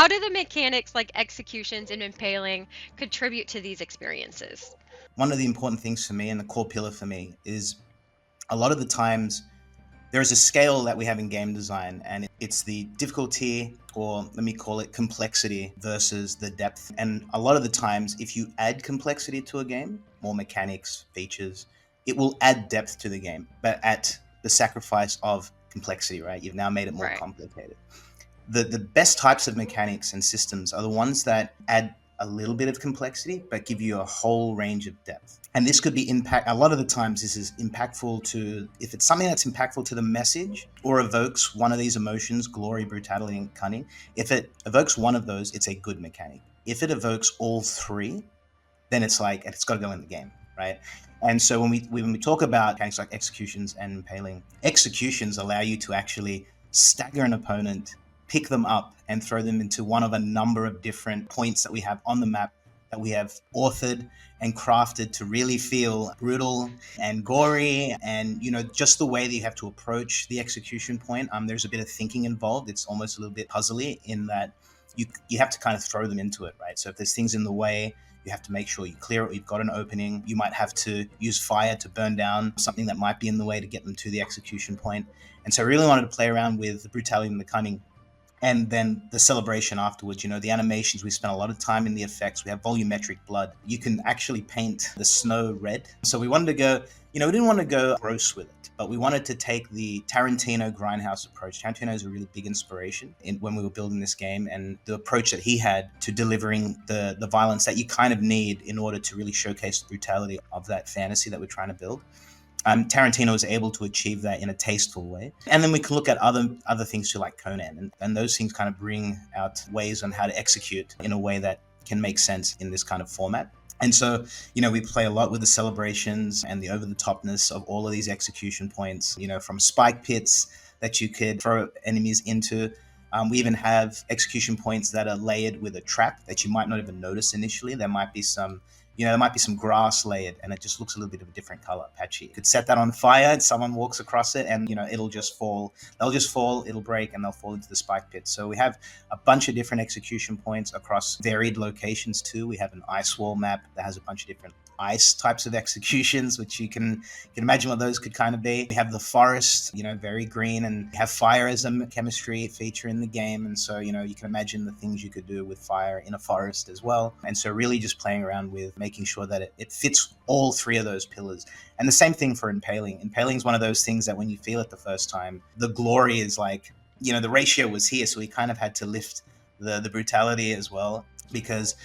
How do the mechanics like executions and impaling contribute to these experiences? One of the important things for me and the core pillar for me is a lot of the times there is a scale that we have in game design, and it's the difficulty, or let me call it complexity, versus the depth. And a lot of the times, if you add complexity to a game, more mechanics, features, it will add depth to the game, but at the sacrifice of complexity, right? You've now made it more Right. complicated. The best types of mechanics and systems are the ones that add a little bit of complexity but give you a whole range of depth. And this could be a lot of the times this is impactful to, if it's something that's impactful to the message or evokes one of these emotions, glory, brutality, and cunning. If it evokes one of those, it's a good mechanic. If it evokes all three, then it's like it's got to go in the game, right? And so when we talk about mechanics like executions and impaling, executions allow you to actually stagger an opponent, pick them up, and throw them into one of a number of different points that we have on the map that we have authored and crafted to really feel brutal and gory. And just the way that you have to approach the execution point, there's a bit of thinking involved. It's almost a little bit puzzly in that you have to kind of throw them into it, right? So if there's things in the way, you have to make sure you clear it. You've got an opening. You might have to use fire to burn down something that might be in the way to get them to the execution point. And so I really wanted to play around with the brutality and the cunning. And then the celebration afterwards, the animations, we spent a lot of time in the effects. We have volumetric blood. You can actually paint the snow red. So we wanted to go, we didn't want to go gross with it, but we wanted to take the Tarantino grindhouse approach. Tarantino is a really big inspiration when we were building this game, and the approach that he had to delivering the violence that you kind of need in order to really showcase the brutality of that fantasy that we're trying to build. Tarantino was able to achieve that in a tasteful way. And then we can look at other things too, like Conan, and those things kind of bring out ways on how to execute in a way that can make sense in this kind of format. And so, we play a lot with the celebrations and the over-the-topness of all of these execution points, from spike pits that you could throw enemies into. We even have execution points that are layered with a trap that you might not even notice initially. There might be some grass layered, and it just looks a little bit of a different color, patchy. You could set that on fire, and someone walks across it, and it'll just fall. They'll just fall, it'll break, and they'll fall into the spike pit. So we have a bunch of different execution points across varied locations too. We have an ice wall map that has a bunch of different ice types of executions, which you can imagine what those could kind of be. We have the forest, very green, and have fire as a chemistry feature in the game. And so, you can imagine the things you could do with fire in a forest as well. And so really just playing around with making sure that it fits all three of those pillars. And the same thing for impaling. Impaling is one of those things that when you feel it the first time, the glory is like, the ratio was here. So we kind of had to lift the brutality as well, because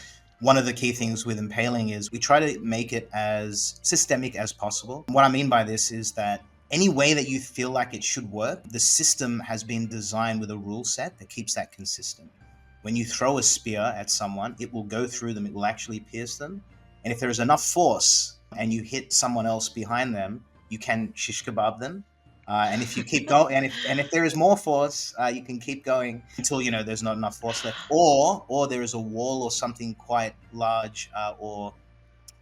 one of the key things with impaling is we try to make it as systemic as possible. What I mean by this is that any way that you feel like it should work, the system has been designed with a rule set that keeps that consistent. When you throw a spear at someone, it will go through them, it will actually pierce them. And if there is enough force and you hit someone else behind them, you can shish kebab them. And if you keep going, and if there is more force, you can keep going until there's not enough force left, or there is a wall or something quite large, or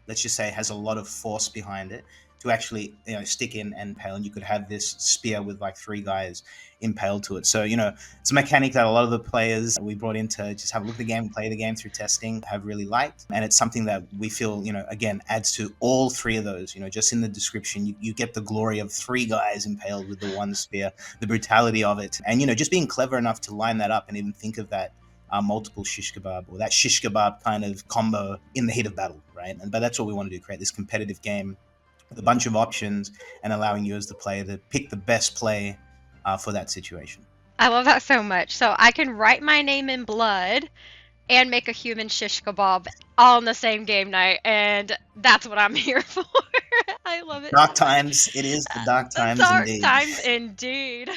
let's just say has a lot of force behind it to actually stick in and impale. And you could have this spear with like 3 guys impaled to it. So it's a mechanic that a lot of the players we brought in to just have a look at the game, play the game through testing, have really liked. And it's something that we feel again adds to all 3 of those. Just in the description, you get the glory of 3 guys impaled with the 1 spear, the brutality of it, and just being clever enough to line that up and even think of that multiple shish kebab, or that shish kebab kind of combo in the heat of battle, right? But that's what we want to do, create this competitive game with a bunch of options and allowing you as the player to pick the best play for that situation. I love that so much. So I can write my name in blood and make a human shish kebab all in the same game night, and that's what I'm here for. I love it. Dark times, it is the dark times Dark indeed. times indeed.